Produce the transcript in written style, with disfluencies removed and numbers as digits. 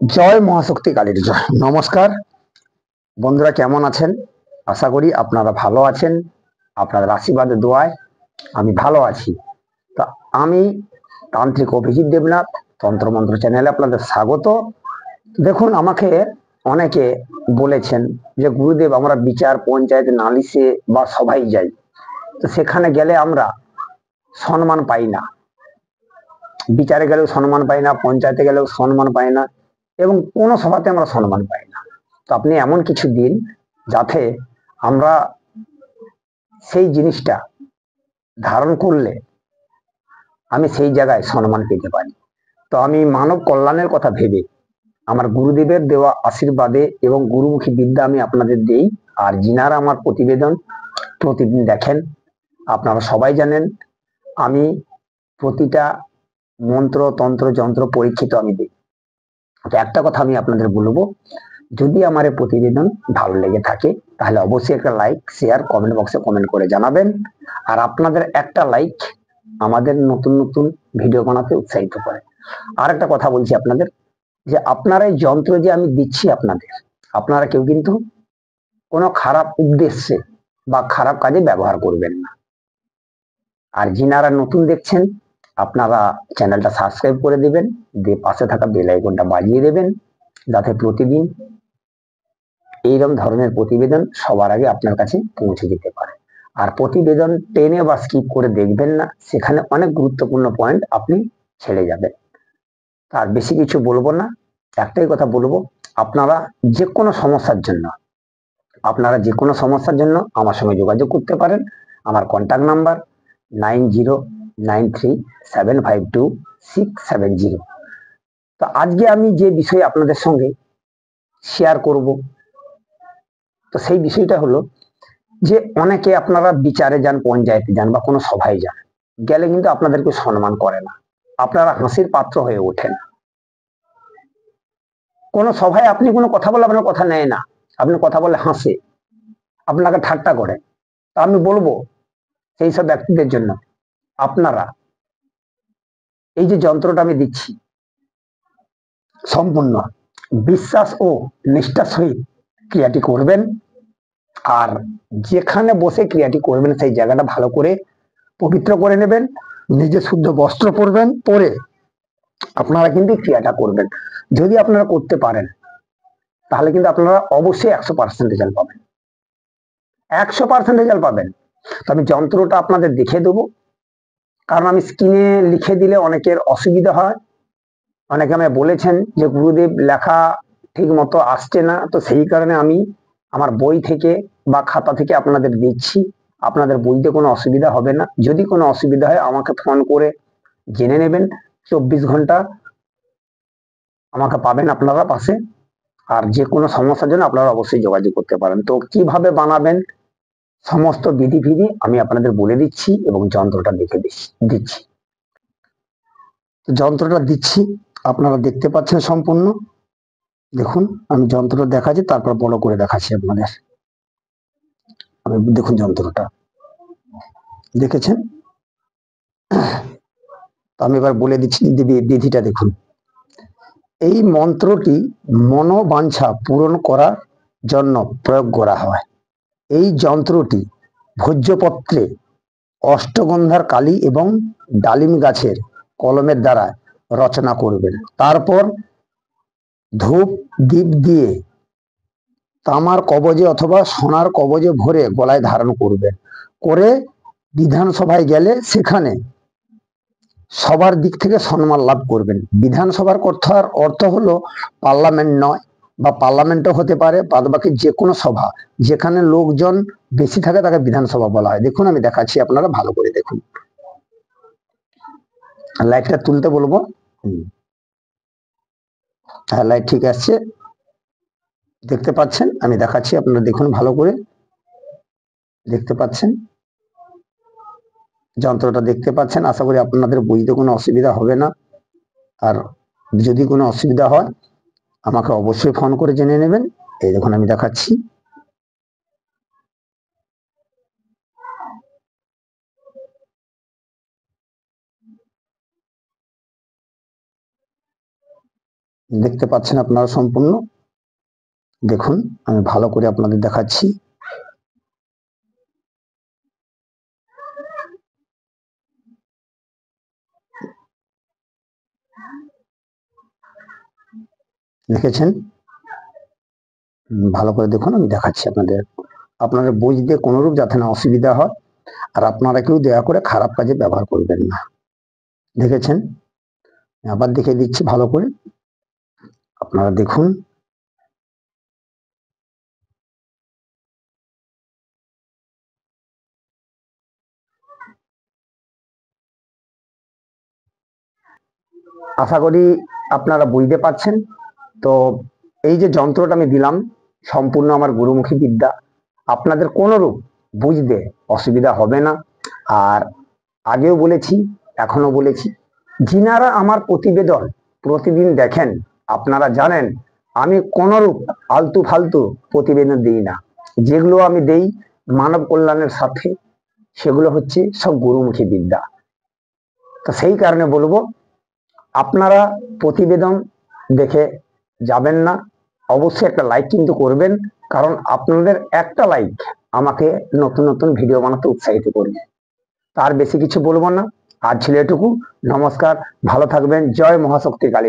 জয় মহাশক্তি কালীর জয়। নমস্কার বন্ধুরা, কেমন আছেন? আশা করি আপনারা ভালো আছেন। আপনাদের আশীর্বাদে দোয়ায় আমি ভালো আছি। তা আমি তান্ত্রিক অভিজিৎ দেবনাথ, তন্ত্রমন্ত্র চ্যানেলে আপনাদের স্বাগত। দেখুন, আমাকে অনেকে বলেছেন যে গুরুদেব, আমরা বিচার, পঞ্চায়েত, নালিশে বা সভায় যাই, তো সেখানে গেলে আমরা সম্মান পাই না। বিচারে গেলেও সম্মান পাই না, পঞ্চায়েতে গেলেও সম্মান পাই না, এবং কোনো সভাতে আমরা সম্মান পাই না। তো আপনি এমন কিছু দিন যাতে আমরা সেই জিনিসটা ধারণ করলে আমি সেই জায়গায় সম্মান পেতে পারি। তো আমি মানব কল্যাণের কথা ভেবে আমার গুরুদেবের দেওয়া আশীর্বাদে এবং গুরুমুখী বিদ্যা আমি আপনাদের দেই। আর যিনারা আমার প্রতিবেদন প্রতিদিন দেখেন, আপনারা সবাই জানেন আমি প্রতিটা মন্ত্র, তন্ত্র, যন্ত্র পরীক্ষিত আমি দিই। তো একটা কথা আমি আপনাদের বলবো, যদি আমার এই প্রতিবেদন ভালো লেগে থাকে তাহলে অবশ্যই একটা লাইক, শেয়ার, কমেন্ট বক্সে কমেন্ট করে জানাবেন। আর আপনাদের একটা লাইক আমাদের নতুন নতুন ভিডিও বানাতে উৎসাহিত করে। আর একটা কথা বলছি আপনাদের, যে আপনারা এই যন্ত্র যে আমি দিচ্ছি আপনাদের, আপনারা কেউ কিন্তু কোনো খারাপ উদ্দেশ্যে বা খারাপ কাজে ব্যবহার করবেন না। আর যিনারা নতুন দেখছেন, আপনারা চ্যানেলটা সাবস্ক্রাইব করে দিবেন, দিয়ে পাশে থাকা বেল আইকনটা বাজিয়ে দেবেন, যাতে প্রতিদিন এইরকম ধরনের প্রতিবেদন সবার আগে আপনার কাছে পৌঁছে যেতে পারে। আর প্রতিবেদন টেনে বা স্কিপ করে দেখবেন না, সেখানে অনেক গুরুত্বপূর্ণ পয়েন্ট আপনি ছেড়ে যাবেন। আর বেশি কিছু বলবো না, একটাই কথা বলবো, আপনারা যে কোনো সমস্যার জন্য আমার সঙ্গে যোগাযোগ করতে পারেন। আমার কন্ট্যাক্ট নাম্বার 9093752670। তো আজকে আমি যে বিষয়ে আপনাদের সঙ্গে শেয়ার করব, তো সেই বিষয়টা হলো যে অনেকে আপনারা বিচারে যান, পঞ্চায়েতে যান বা কোনো সভায় যান, গেলে কিন্তু আপনাদেরকে সম্মান করে না, আপনারা হাসির পাত্র হয়ে ওঠেন। কোনো সভায় আপনি কোনো কথা বলে আপনার কথা নেয় না, আপনি কথা বলে হাসে, আপনাকে ঠাট্টা করে। তা আমি বলবো সেই সব ব্যক্তিদের জন্য, আপনারা এই যে যন্ত্রটা আমি দিচ্ছি, সম্পূর্ণ বিশ্বাস ও নিষ্ঠার সহিত ক্রিয়াটি করবেন। আর যেখানে বসে ক্রিয়াটি করবেন সেই জায়গাটা ভালো করে পবিত্র করে নেবেন, নিজে শুদ্ধ বস্ত্র পরবেন, পরে আপনারা কিন্তু ক্রিয়াটা করবেন। যদি আপনারা করতে পারেন তাহলে কিন্তু আপনারা অবশ্যই 100% রেজাল্ট পাবেন, 100% রেজাল্ট পাবেন। তো আমি যন্ত্রটা আপনাদের দেখে দেবো, কারণ আমি স্ক্রিনে লিখে দিলে অনেকের অসুবিধা হয়। অনেকে আমায় বলেছেন যে গুরুদেব, লেখা ঠিক মতো আসছে না, তো সেই কারণে আমি আমার বই থেকে বা খাতা থেকে আপনাদের দিচ্ছি। আপনাদের বইতে কোনো অসুবিধা হবে না। যদি কোনো অসুবিধা হয় আমাকে ফোন করে জেনে নেবেন। 24 ঘন্টা আমাকে পাবেন আপনারা পাশে। আর যে কোনো সমস্যার জন্য আপনারা অবশ্যই যোগাযোগ করতে পারেন। তো কিভাবে বানাবেন সমস্ত বিধি ফিধি আমি আপনাদের বলে দিচ্ছি এবং যন্ত্রটা দেখে দিচ্ছি। যন্ত্রটা দিচ্ছি, আপনারা দেখতে পাচ্ছেন সম্পূর্ণ। দেখুন, আমি যন্ত্রটা দেখাচ্ছি, তারপর বড় করে দেখাচ্ছি আপনাদের। আমি দেখুন যন্ত্রটা দেখেছেন, আমি এবার বলে দিচ্ছি বিধিটা। দেখুন, এই মন্ত্রটি মনোবাঞ্ছা পূরণ করার জন্য প্রয়োগ করা হয়। এই যন্ত্রটি ভোজ্যপত্রে, অষ্টগন্ধার কালি এবং ডালিম গাছের কলমের দ্বারা রচনা করবেন। তারপর ধূপ দীপ দিয়ে তামার কবজে অথবা সোনার কবজে ভরে গলায় ধারণ করবেন। করে বিধানসভায় গেলে সেখানে সবার দিক থেকে সম্মান লাভ করবেন। বিধানসভার কথার অর্থ হলো পার্লামেন্ট নয়, বা পার্লামেন্টও হতে পারে, বাদ বাকি যে কোনো সভা যেখানে লোকজন বেশি থাকে তাকে বিধানসভা বলা হয়। দেখুন, আমি দেখাচ্ছি, আপনারা ভালো করে দেখুন। লাইটটা তুলতে বলবো। হ্যাঁ, লাইট ঠিক আসছে, দেখতে পাচ্ছেন। আমি দেখাচ্ছি, আপনারা দেখুন ভালো করে। দেখতে পাচ্ছেন যন্ত্রটা, দেখতে পাচ্ছেন। আশা করি আপনাদের বুঝতে কোনো অসুবিধা হবে না। আর যদি কোনো অসুবিধা হয় আমাকে অবশ্যই ফোন করে জেনে নেবেন। এই দেখুন, আমি দেখাচ্ছি। দেখতে পাচ্ছেন আপনারা সম্পূর্ণ। দেখুন আমি ভালো করে আপনাদের দেখাচ্ছি। দেখেছেন? ভালো করে দেখুন, আমি দেখাচ্ছি আপনাদের। আপনাদের বুঝতে কোনোরূপ যাতে না অসুবিধা হয়, আর আপনারা কেউ দয়া করে খারাপ কাজে ব্যবহার করবেন না। দেখেছেন? আবার দেখে দিচ্ছি ভালো করে, আপনারা দেখুন। আশা করি আপনারা বুঝতে পারছেন। তো এই যে যন্ত্রটা আমি দিলাম, সম্পূর্ণ আমার গুরুমুখী বিদ্যা, আপনাদের কোনোরূপ বুঝতে অসুবিধা হবে না। আর আগেও বলেছি, এখনো বলেছি, যিনারা আমার প্রতিবেদন প্রতিদিন দেখেন, আপনারা জানেন আমি কোনোরূপ আলতু ফালতু প্রতিবেদন দিই না। যেগুলো আমি দেই মানব কল্যাণের সাথে, সেগুলো হচ্ছে সব গুরুমুখী বিদ্যা। তো সেই কারণে বলবো, আপনারা প্রতিবেদন দেখে যাবেন না, অবশ্যই একটা লাইক কিন্তু করবেন, কারণ আপনাদের একটা লাইক আমাকে নতুন নতুন ভিডিও বানাতে উৎসাহিত করবে। তার বেশি কিছু বলবো না, আর ছিল এটুকু। নমস্কার, ভালো থাকবেন। জয় মহাশক্তি কালী।